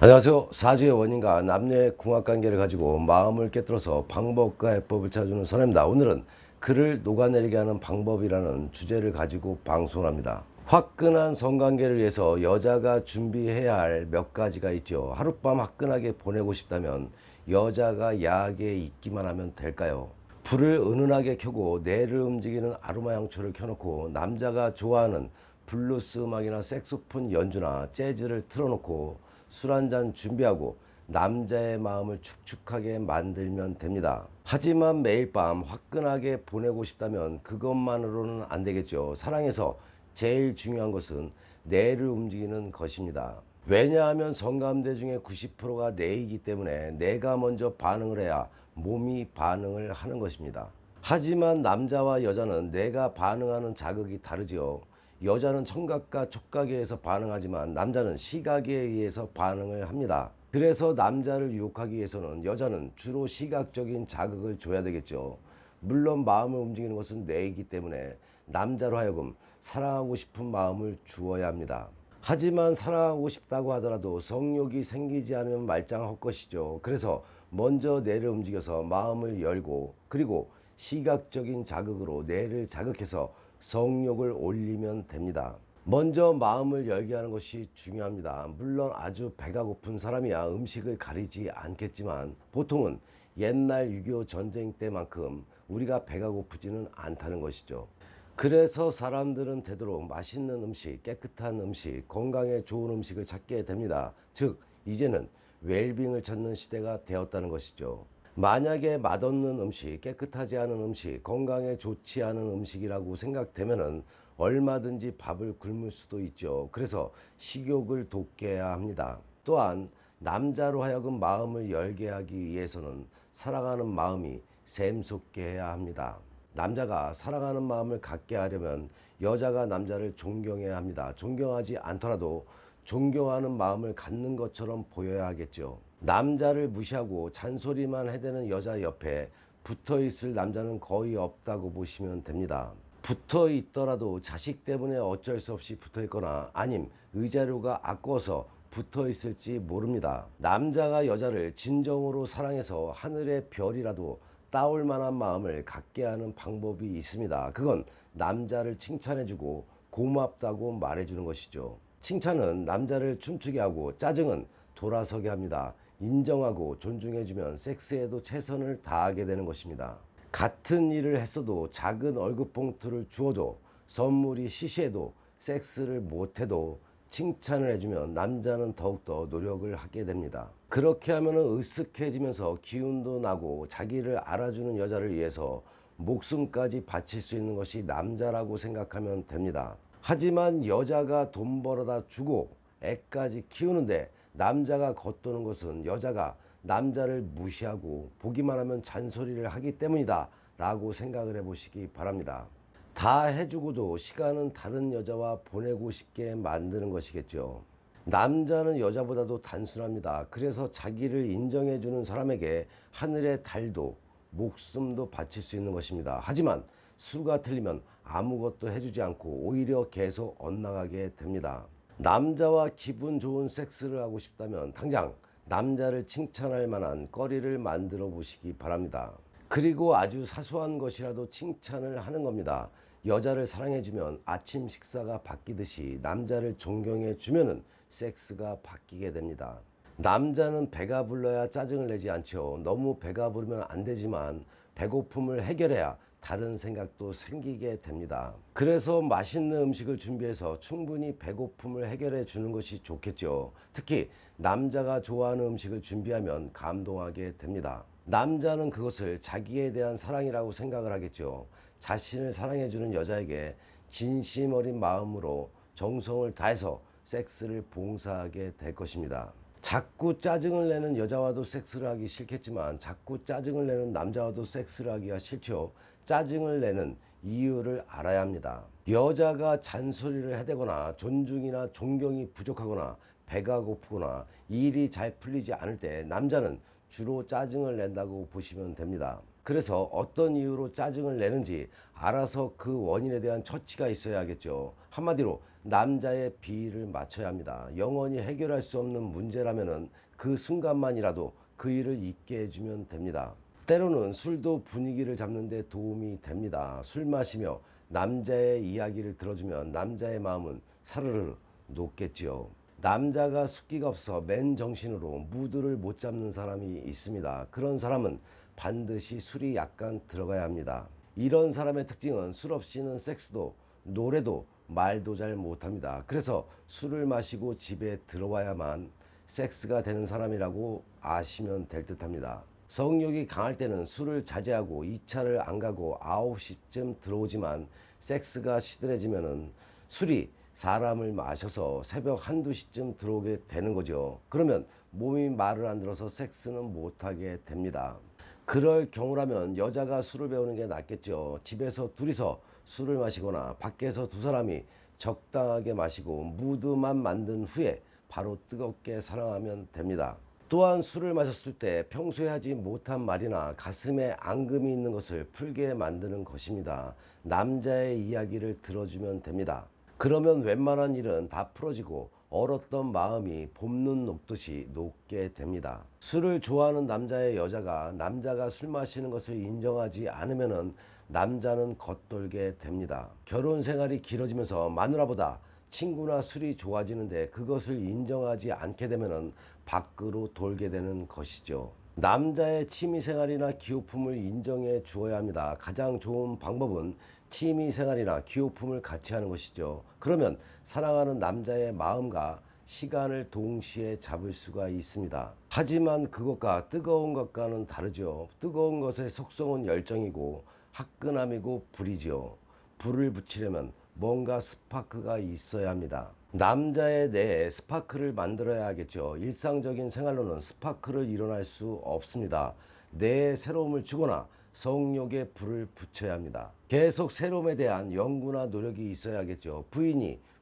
안녕하세요. 사주의 원인과 남녀의 궁합관계를 가지고 마음을 깨뜨려서 방법과 해법을 찾아주는 선입니다. 오늘은 글을 녹아내리게 하는 방법이라는 주제를 가지고 방송을 합니다. 화끈한 성관계를 위해서 여자가 준비해야 할 몇 가지가 있죠. 하룻밤 화끈하게 보내고 싶다면 여자가 야하게 있기만 하면 될까요? 불을 은은하게 켜고 뇌를 움직이는 아로마 향초를 켜놓고 남자가 좋아하는 블루스 음악이나 색소폰 연주나 재즈를 틀어놓고 술 한잔 준비하고 남자의 마음을 축축하게 만들면 됩니다. 하지만 매일 밤 화끈하게 보내고 싶다면 그것만으로는 안 되겠죠. 사랑에서 제일 중요한 것은 뇌를 움직이는 것입니다. 왜냐하면 성감대 중에 90%가 뇌이기 때문에 뇌가 먼저 반응을 해야 몸이 반응을 하는 것입니다. 하지만 남자와 여자는 뇌가 반응하는 자극이 다르지요. 여자는 청각과 촉각에 의해서 반응하지만 남자는 시각에 의해서 반응을 합니다. 그래서 남자를 유혹하기 위해서는 여자는 주로 시각적인 자극을 줘야 되겠죠. 물론 마음을 움직이는 것은 뇌이기 때문에 남자로 하여금 사랑하고 싶은 마음을 주어야 합니다. 하지만 사랑하고 싶다고 하더라도 성욕이 생기지 않으면 말짱 헛것이죠. 그래서 먼저 뇌를 움직여서 마음을 열고 그리고 시각적인 자극으로 뇌를 자극해서 성욕을 올리면 됩니다. 먼저 마음을 열게 하는 것이 중요합니다. 물론 아주 배가 고픈 사람이야 음식을 가리지 않겠지만 보통은 옛날 6.25 전쟁 때만큼 우리가 배가 고프지는 않다는 것이죠. 그래서 사람들은 되도록 맛있는 음식, 깨끗한 음식, 건강에 좋은 음식을 찾게 됩니다. 즉 이제는 웰빙을 찾는 시대가 되었다는 것이죠. 만약에 맛없는 음식, 깨끗하지 않은 음식, 건강에 좋지 않은 음식이라고 생각되면은 얼마든지 밥을 굶을 수도 있죠. 그래서 식욕을 돋게 해야 합니다. 또한 남자로 하여금 마음을 열게 하기 위해서는 사랑하는 마음이 샘솟게 해야 합니다. 남자가 사랑하는 마음을 갖게 하려면 여자가 남자를 존경해야 합니다. 존경하지 않더라도 존경하는 마음을 갖는 것처럼 보여야 하겠죠. 남자를 무시하고 잔소리만 해대는 여자 옆에 붙어 있을 남자는 거의 없다고 보시면 됩니다. 붙어 있더라도 자식 때문에 어쩔 수 없이 붙어 있거나 아님 의자료가 아까워서 붙어 있을지 모릅니다. 남자가 여자를 진정으로 사랑해서 하늘의 별이라도 따올 만한 마음을 갖게 하는 방법이 있습니다. 그건 남자를 칭찬해주고 고맙다고 말해주는 것이죠. 칭찬은 남자를 춤추게 하고 짜증은 돌아서게 합니다. 인정하고 존중해주면 섹스에도 최선을 다하게 되는 것입니다. 같은 일을 했어도 작은 월급 봉투를 주어도 선물이 시시해도 섹스를 못해도 칭찬을 해주면 남자는 더욱더 노력을 하게 됩니다. 그렇게 하면 으쓱해지면서 기운도 나고 자기를 알아주는 여자를 위해서 목숨까지 바칠 수 있는 것이 남자라고 생각하면 됩니다. 하지만 여자가 돈 벌어다 주고 애까지 키우는데 남자가 겉도는 것은 여자가 남자를 무시하고 보기만 하면 잔소리를 하기 때문이다 라고 생각을 해보시기 바랍니다. 다 해주고도 시간은 다른 여자와 보내고 싶게 만드는 것이겠죠. 남자는 여자보다도 단순합니다. 그래서 자기를 인정해주는 사람에게 하늘의 달도 목숨도 바칠 수 있는 것입니다. 하지만 수가 틀리면 아무것도 해주지 않고 오히려 계속 엇나가게 됩니다. 남자와 기분 좋은 섹스를 하고 싶다면 당장 남자를 칭찬할 만한 거리를 만들어 보시기 바랍니다. 그리고 아주 사소한 것이라도 칭찬을 하는 겁니다. 여자를 사랑해주면 아침 식사가 바뀌듯이 남자를 존경해주면 섹스가 바뀌게 됩니다. 남자는 배가 불러야 짜증을 내지 않죠. 너무 배가 부르면 안 되지만 배고픔을 해결해야 다른 생각도 생기게 됩니다. 그래서 맛있는 음식을 준비해서 충분히 배고픔을 해결해 주는 것이 좋겠죠. 특히 남자가 좋아하는 음식을 준비하면 감동하게 됩니다. 남자는 그것을 자기에 대한 사랑이라고 생각을 하겠죠. 자신을 사랑해주는 여자에게 진심 어린 마음으로 정성을 다해서 섹스를 봉사하게 될 것입니다. 자꾸 짜증을 내는 여자와도 섹스를 하기 싫겠지만 자꾸 짜증을 내는 남자와도 섹스를 하기가 싫죠. 짜증을 내는 이유를 알아야 합니다. 여자가 잔소리를 해대거나 존중이나 존경이 부족하거나 배가 고프거나 일이 잘 풀리지 않을 때 남자는 주로 짜증을 낸다고 보시면 됩니다. 그래서 어떤 이유로 짜증을 내는지 알아서 그 원인에 대한 처치가 있어야겠죠. 한마디로 남자의 비위를 맞춰야 합니다. 영원히 해결할 수 없는 문제라면은 그 순간만이라도 그 일을 잊게 해주면 됩니다. 때로는 술도 분위기를 잡는 데 도움이 됩니다. 술 마시며 남자의 이야기를 들어주면 남자의 마음은 사르르 녹겠지요. 남자가 숫기가 없어 맨정신으로 무드를 못 잡는 사람이 있습니다. 그런 사람은 반드시 술이 약간 들어가야 합니다. 이런 사람의 특징은 술 없이는 섹스도 노래도 말도 잘 못합니다. 그래서 술을 마시고 집에 들어와야만 섹스가 되는 사람이라고 아시면 될 듯합니다. 성욕이 강할 때는 술을 자제하고 2차를 안 가고 9시쯤 들어오지만 섹스가 시들해지면은 술이 사람을 마셔서 새벽 한두 시쯤 들어오게 되는 거죠. 그러면 몸이 말을 안 들어서 섹스는 못하게 됩니다. 그럴 경우라면 여자가 술을 배우는 게 낫겠죠. 집에서 둘이서 술을 마시거나 밖에서 두 사람이 적당하게 마시고 무드만 만든 후에 바로 뜨겁게 사랑하면 됩니다. 또한 술을 마셨을 때 평소에 하지 못한 말이나 가슴에 앙금이 있는 것을 풀게 만드는 것입니다. 남자의 이야기를 들어주면 됩니다. 그러면 웬만한 일은 다 풀어지고 얼었던 마음이 봄눈 녹듯이 녹게 됩니다. 술을 좋아하는 남자의 여자가 남자가 술 마시는 것을 인정하지 않으면 남자는 겉돌게 됩니다. 결혼 생활이 길어지면서 마누라보다 친구나 술이 좋아지는데 그것을 인정하지 않게 되면 밖으로 돌게 되는 것이죠. 남자의 취미생활이나 기호품을 인정해 주어야 합니다. 가장 좋은 방법은 취미생활이나 기호품을 같이 하는 것이죠. 그러면 사랑하는 남자의 마음과 시간을 동시에 잡을 수가 있습니다. 하지만 그것과 뜨거운 것과는 다르죠. 뜨거운 것의 속성은 열정이고 화끈함이고 불이지요. 불을 붙이려면 뭔가 스파크가 있어야 합니다. 남자의 뇌에 스파크를 만들어야 하겠죠. 일상적인 생활로는 스파크를 일어날 수 없습니다. 뇌에 새로움을 주거나 성욕에 불을 붙여야 합니다. 계속 새로움에 대한 연구나 노력이 있어야겠죠.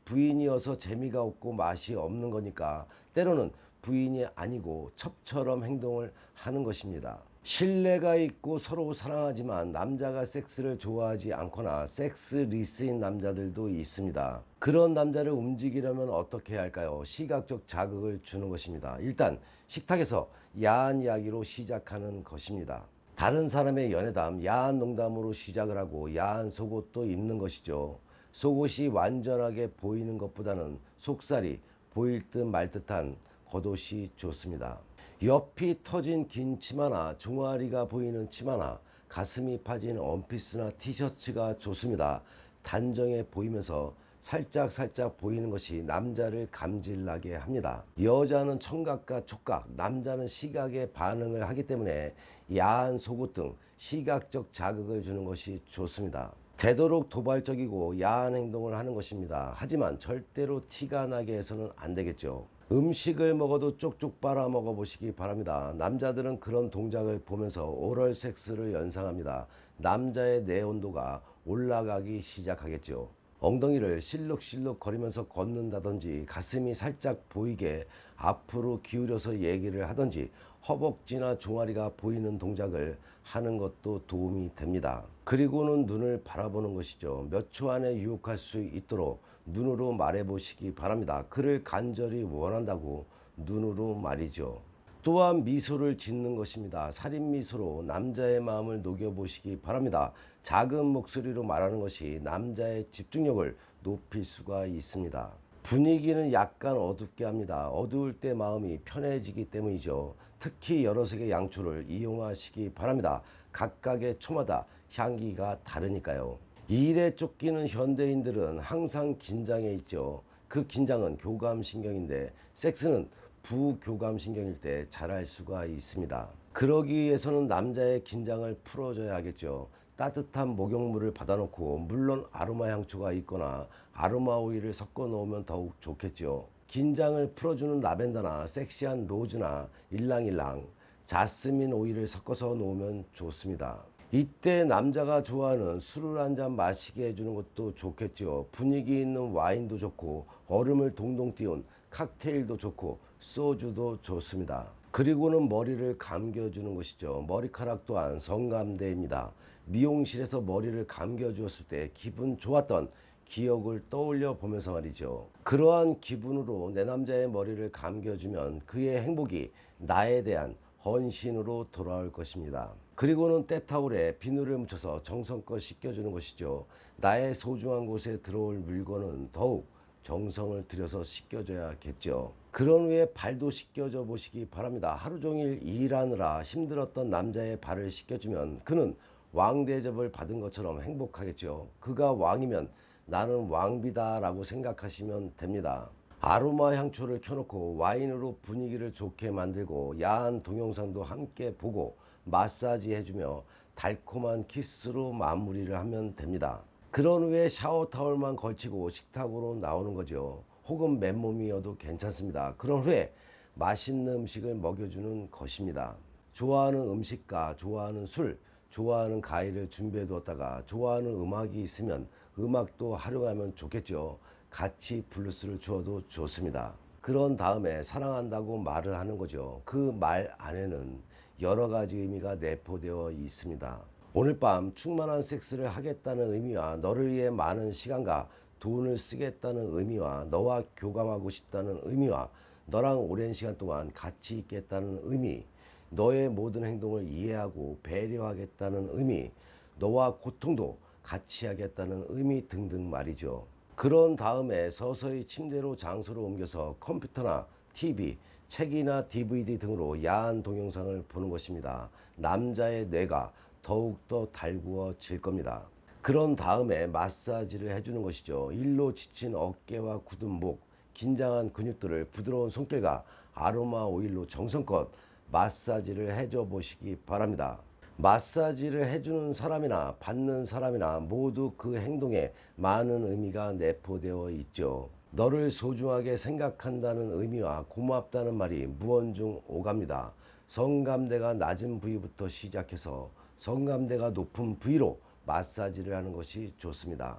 부인이어서 재미가 없고 맛이 없는 거니까 때로는 부인이 아니고 첩처럼 행동을 하는 것입니다. 신뢰가 있고 서로 사랑하지만 남자가 섹스를 좋아하지 않거나 섹스리스인 남자들도 있습니다. 그런 남자를 움직이려면 어떻게 해야 할까요? 시각적 자극을 주는 것입니다. 일단 식탁에서 야한 이야기로 시작하는 것입니다. 다른 사람의 연애담, 야한 농담으로 시작을 하고 야한 속옷도 입는 것이죠. 속옷이 완전하게 보이는 것보다는 속살이 보일 듯 말 듯한 겉옷이 좋습니다. 옆이 터진 긴 치마나 종아리가 보이는 치마나 가슴이 파진 원피스나 티셔츠가 좋습니다. 단정해 보이면서 살짝 보이는 것이 남자를 감질나게 합니다. 여자는 청각과 촉각, 남자는 시각에 반응을 하기 때문에 야한 속옷 등 시각적 자극을 주는 것이 좋습니다. 되도록 도발적이고 야한 행동을 하는 것입니다. 하지만 절대로 티가 나게 해서는 안 되겠죠. 음식을 먹어도 쪽쪽 빨아 먹어 보시기 바랍니다. 남자들은 그런 동작을 보면서 오럴 섹스를 연상합니다. 남자의 내 온도가 올라가기 시작하겠죠. 엉덩이를 실룩실룩 거리면서 걷는다든지 가슴이 살짝 보이게 앞으로 기울여서 얘기를 하든지 허벅지나 종아리가 보이는 동작을 하는 것도 도움이 됩니다. 그리고는 눈을 바라보는 것이죠. 몇 초 안에 유혹할 수 있도록 눈으로 말해 보시기 바랍니다. 그를 간절히 원한다고 눈으로 말이죠. 또한 미소를 짓는 것입니다. 살인 미소로 남자의 마음을 녹여보시기 바랍니다. 작은 목소리로 말하는 것이 남자의 집중력을 높일 수가 있습니다. 분위기는 약간 어둡게 합니다. 어두울 때 마음이 편해지기 때문이죠. 특히 여러 색의 양초를 이용하시기 바랍니다. 각각의 초마다 향기가 다르니까요. 일에 쫓기는 현대인들은 항상 긴장해 있죠. 그 긴장은 교감신경인데 섹스는 부교감신경일 때 잘할 수가 있습니다. 그러기 위해서는 남자의 긴장을 풀어줘야 하겠죠. 따뜻한 목욕물을 받아놓고 물론 아로마 향초가 있거나 아로마 오일을 섞어 놓으면 더욱 좋겠죠. 긴장을 풀어주는 라벤더나 섹시한 로즈나 일랑일랑 자스민 오일을 섞어서 놓으면 좋습니다. 이때 남자가 좋아하는 술을 한 잔 마시게 해주는 것도 좋겠죠. 분위기 있는 와인도 좋고 얼음을 동동 띄운 칵테일도 좋고 소주도 좋습니다. 그리고는 머리를 감겨주는 것이죠. 머리카락 또한 성감대입니다. 미용실에서 머리를 감겨주었을 때 기분 좋았던 기억을 떠올려 보면서 말이죠. 그러한 기분으로 내 남자의 머리를 감겨주면 그의 행복이 나에 대한 헌신으로 돌아올 것입니다. 그리고는 때타올에 비누를 묻혀서 정성껏 씻겨주는 것이죠. 나의 소중한 곳에 들어올 물건은 더욱 정성을 들여서 씻겨줘야겠죠. 그런 후에 발도 씻겨줘 보시기 바랍니다. 하루 종일 일하느라 힘들었던 남자의 발을 씻겨주면 그는 왕 대접을 받은 것처럼 행복하겠죠. 그가 왕이면 나는 왕비다 라고 생각하시면 됩니다. 아로마 향초를 켜놓고 와인으로 분위기를 좋게 만들고 야한 동영상도 함께 보고 마사지 해주며 달콤한 키스로 마무리를 하면 됩니다. 그런 후에 샤워 타월만 걸치고 식탁으로 나오는 거죠. 혹은 맨몸이어도 괜찮습니다. 그런 후에 맛있는 음식을 먹여주는 것입니다. 좋아하는 음식과 좋아하는 술, 좋아하는 과일을 준비해 두었다가 좋아하는 음악이 있으면 음악도 활용하면 좋겠죠. 같이 블루스를 주어도 좋습니다. 그런 다음에 사랑한다고 말을 하는 거죠. 그 말 안에는 여러 가지 의미가 내포되어 있습니다. 오늘 밤 충만한 섹스를 하겠다는 의미와 너를 위해 많은 시간과 돈을 쓰겠다는 의미와 너와 교감하고 싶다는 의미와 너랑 오랜 시간 동안 같이 있겠다는 의미, 너의 모든 행동을 이해하고 배려하겠다는 의미, 너와 고통도 같이 하겠다는 의미 등등 말이죠. 그런 다음에 서서히 침대로 장소로 옮겨서 컴퓨터나 TV, 책이나 DVD 등으로 야한 동영상을 보는 것입니다. 남자의 뇌가 더욱더 달구어질 겁니다. 그런 다음에 마사지를 해주는 것이죠. 일로 지친 어깨와 굳은 목, 긴장한 근육들을 부드러운 손길과 아로마 오일로 정성껏 마사지를 해줘 보시기 바랍니다. 마사지를 해주는 사람이나 받는 사람이나 모두 그 행동에 많은 의미가 내포되어 있죠. 너를 소중하게 생각한다는 의미와 고맙다는 말이 무언중 오갑니다. 성감대가 낮은 부위부터 시작해서 성감대가 높은 부위로 마사지를 하는 것이 좋습니다.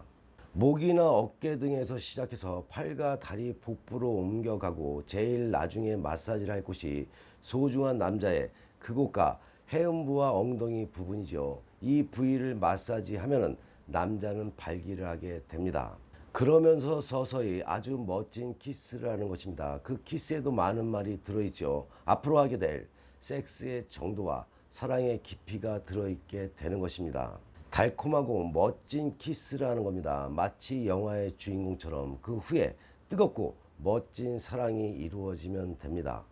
목이나 어깨 등에서 시작해서 팔과 다리 복부로 옮겨가고 제일 나중에 마사지를 할 곳이 소중한 남자의 그곳과 해음부와 엉덩이 부분이죠. 이 부위를 마사지하면 남자는 발기를 하게 됩니다. 그러면서 서서히 아주 멋진 키스를 하는 것입니다. 그 키스에도 많은 말이 들어있죠. 앞으로 하게 될 섹스의 정도와 사랑의 깊이가 들어있게 되는 것입니다. 달콤하고 멋진 키스를 하는 겁니다. 마치 영화의 주인공처럼 그 후에 뜨겁고 멋진 사랑이 이루어지면 됩니다.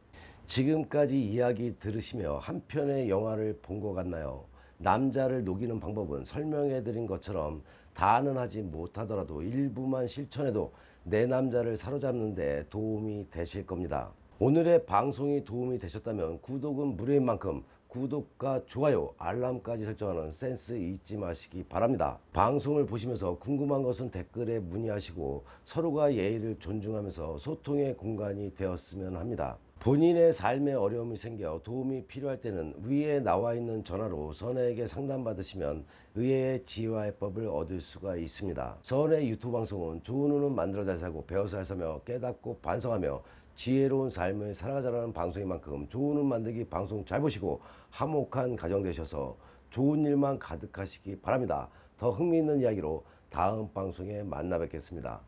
지금까지 이야기 들으시며 한 편의 영화를 본 것 같나요? 남자를 녹이는 방법은 설명해 드린 것처럼 다는 하지 못하더라도 일부만 실천해도 내 남자를 사로잡는 데 도움이 되실 겁니다. 오늘의 방송이 도움이 되셨다면 구독은 무료인 만큼 구독과 좋아요, 알람까지 설정하는 센스 잊지 마시기 바랍니다. 방송을 보시면서 궁금한 것은 댓글에 문의하시고 서로가 예의를 존중하면서 소통의 공간이 되었으면 합니다. 본인의 삶에 어려움이 생겨 도움이 필요할 때는 위에 나와 있는 전화로 선혜에게 상담받으시면 의외의 지혜화해법을 얻을 수가 있습니다. 선혜 유튜브 방송은 좋은 운은 만들어 잘 살고 배워서 잘 살며 깨닫고 반성하며 지혜로운 삶을 살아가자라는 방송인 만큼 좋은 운 만들기 방송 잘 보시고 화목한 가정 되셔서 좋은 일만 가득하시기 바랍니다. 더 흥미있는 이야기로 다음 방송에 만나 뵙겠습니다.